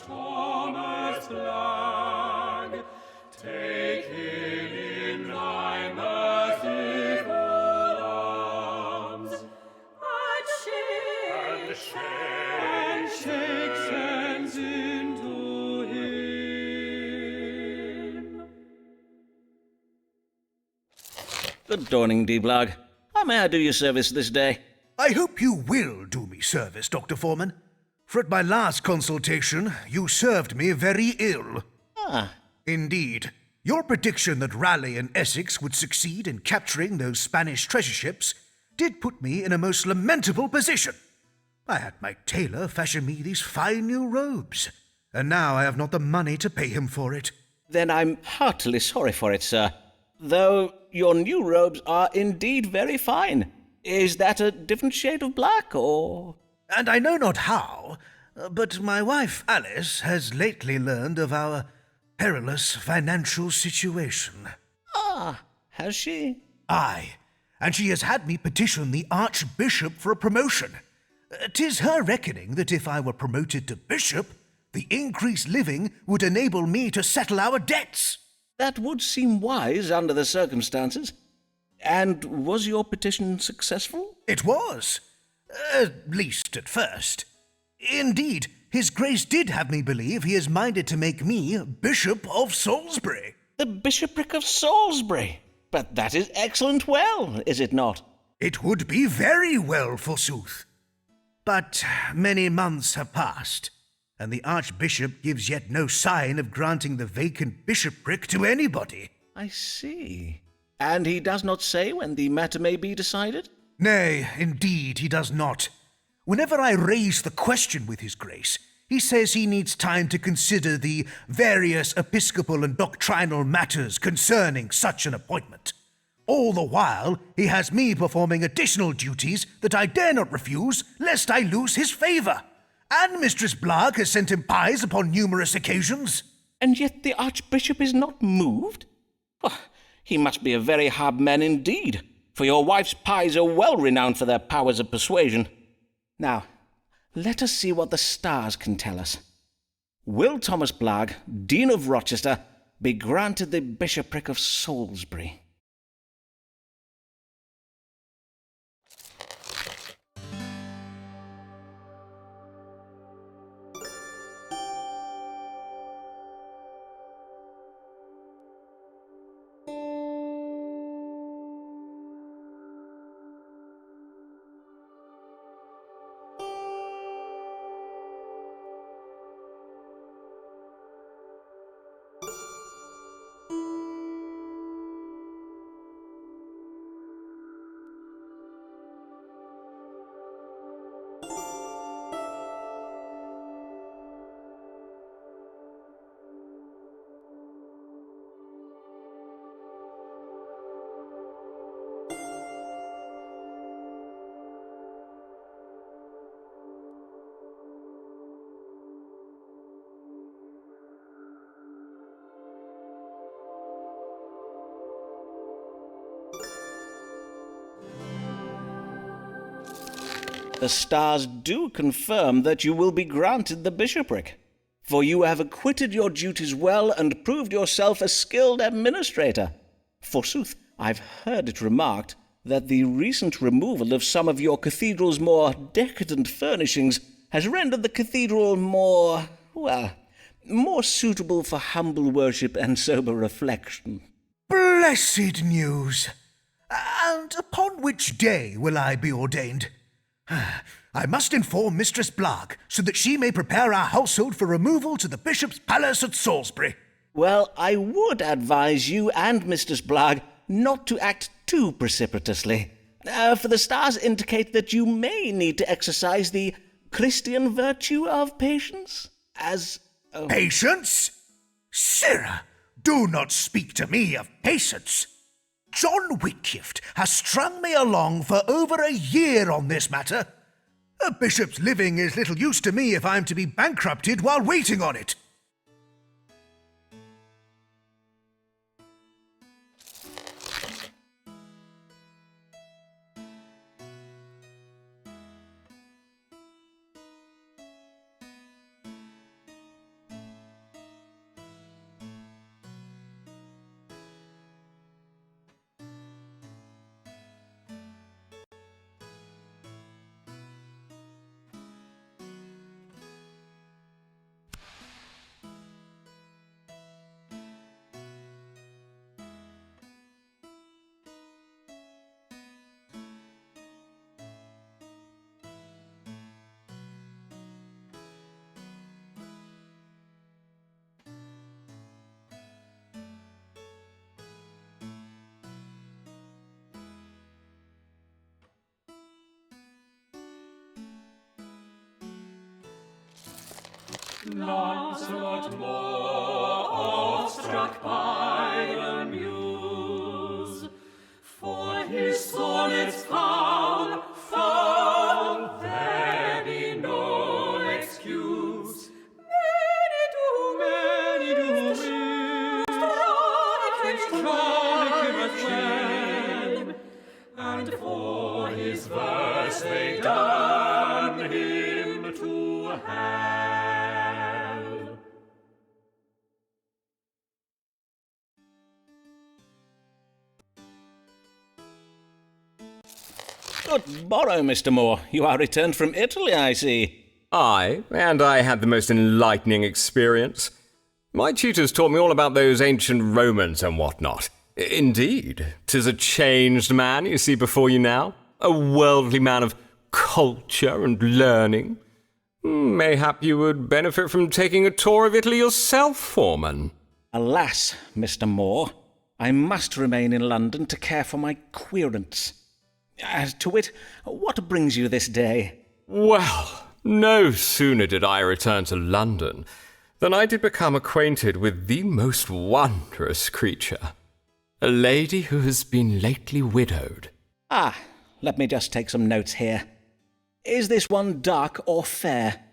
Thomas Black, take him in thy merciful arms, and shake sense into him. Good dawning, D-Blog. How may I do you service this day? I hope you will do me service, Dr. Foreman. For at my last consultation, you served me very ill. Ah. Indeed. Your prediction that Raleigh and Essex would succeed in capturing those Spanish treasure ships did put me in a most lamentable position. I had my tailor fashion me these fine new robes, and now I have not the money to pay him for it. Then I'm heartily sorry for it, sir. Though your new robes are indeed very fine. Is that a different shade of black, or...? And I know not how, but my wife Alice has lately learned of our perilous financial situation. Ah, has she? Aye, and she has had me petition the Archbishop for a promotion. 'Tis her reckoning that if I were promoted to bishop, the increased living would enable me to settle our debts. That would seem wise under the circumstances. And was your petition successful? It was. At least at first. Indeed, His Grace did have me believe he is minded to make me Bishop of Salisbury. The bishopric of Salisbury? But that is excellent well, is it not? It would be very well, forsooth. But many months have passed, and the Archbishop gives yet no sign of granting the vacant bishopric to anybody. I see. And he does not say when the matter may be decided? Nay, indeed he does not. Whenever I raise the question with His Grace, he says he needs time to consider the various episcopal and doctrinal matters concerning such an appointment. All the while, he has me performing additional duties that I dare not refuse, lest I lose his favour. And Mistress Blagg has sent him pies upon numerous occasions. And yet the Archbishop is not moved? Oh, he must be a very hard man indeed, for your wife's pies are well renowned for their powers of persuasion. Now, let us see what the stars can tell us. Will Thomas Blagg, Dean of Rochester, be granted the bishopric of Salisbury? The stars do confirm that you will be granted the bishopric, for you have acquitted your duties well and proved yourself a skilled administrator. Forsooth, I've heard it remarked that the recent removal of some of your cathedral's more decadent furnishings has rendered the cathedral more suitable for humble worship and sober reflection. Blessed news! And upon which day will I be ordained? I must inform Mistress Blagg, so that she may prepare our household for removal to the Bishop's Palace at Salisbury. Well, I would advise you and Mistress Blagg not to act too precipitously, for the stars indicate that you may need to exercise the Christian virtue of patience, as... Patience? Sirrah, do not speak to me of patience. John Whitgift has strung me along for over a year on this matter. A bishop's living is little use to me if I am to be bankrupted while waiting on it. Lancelot more awe-struck by the muse, for his sonnets foul, there be no excuse. Many do strike him as well, and for his verse they damn him to hell. Good morrow, Mr. Moore. You are returned from Italy, I see. Aye, and I had the most enlightening experience. My tutors taught me all about those ancient Romans and whatnot. Indeed, 'tis a changed man you see before you now, a worldly man of culture and learning. Mayhap you would benefit from taking a tour of Italy yourself, Foreman. Alas, Mr. Moore, I must remain in London to care for my querents. To wit, what brings you this day? Well, no sooner did I return to London than I did become acquainted with the most wondrous creature, a lady who has been lately widowed. Ah, let me just take some notes here. Is this one dark or fair?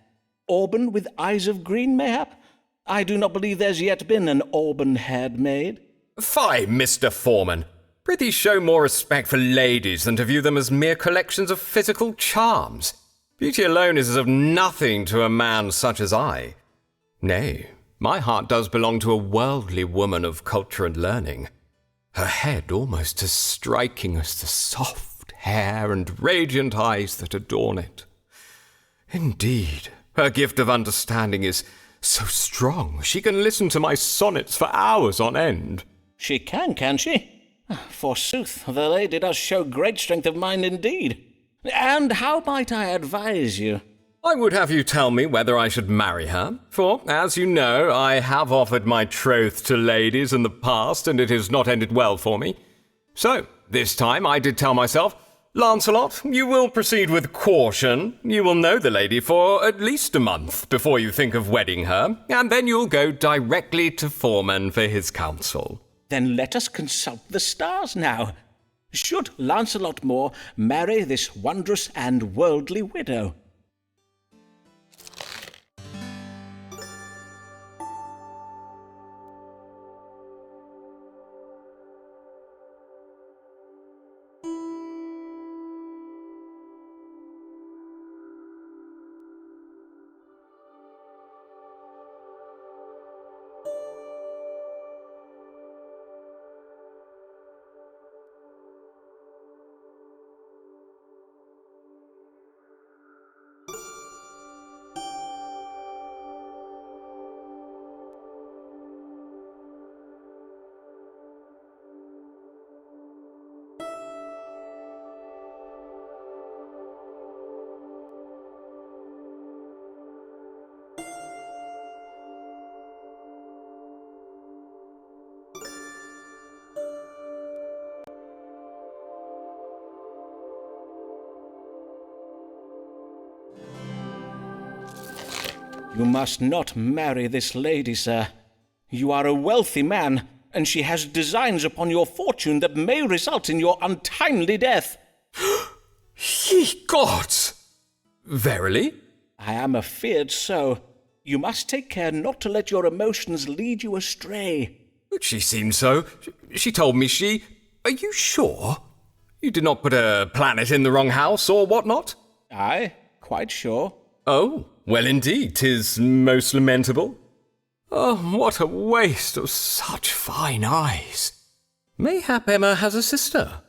Auburn with eyes of green, mayhap? I do not believe there's yet been an auburn-haired maid. Fie, Mr. Foreman. Prithee show more respect for ladies than to view them as mere collections of physical charms. Beauty alone is of nothing to a man such as I. Nay, my heart does belong to a worldly woman of culture and learning, her head almost as striking as the soft hair and radiant eyes that adorn it. Indeed, her gift of understanding is so strong she can listen to my sonnets for hours on end. She can she? Forsooth, the lady does show great strength of mind indeed. And how might I advise you? I would have you tell me whether I should marry her, for, as you know, I have offered my troth to ladies in the past, and it has not ended well for me. So, this time I did tell myself, Lancelot, you will proceed with caution. You will know the lady for at least a month before you think of wedding her, and then you'll go directly to Foreman for his counsel. Then let us consult the stars now. Should Lancelot Moore marry this wondrous and worldly widow? You must not marry this lady, sir. You are a wealthy man, and she has designs upon your fortune that may result in your untimely death. Ye gods! Verily? I am afeard so. You must take care not to let your emotions lead you astray. She seemed so. She told me she... Are you sure? You did not put a planet in the wrong house or whatnot? Aye, quite sure. Oh, well indeed, 'tis most lamentable. Oh, what a waste of such fine eyes. Mayhap Emma has a sister.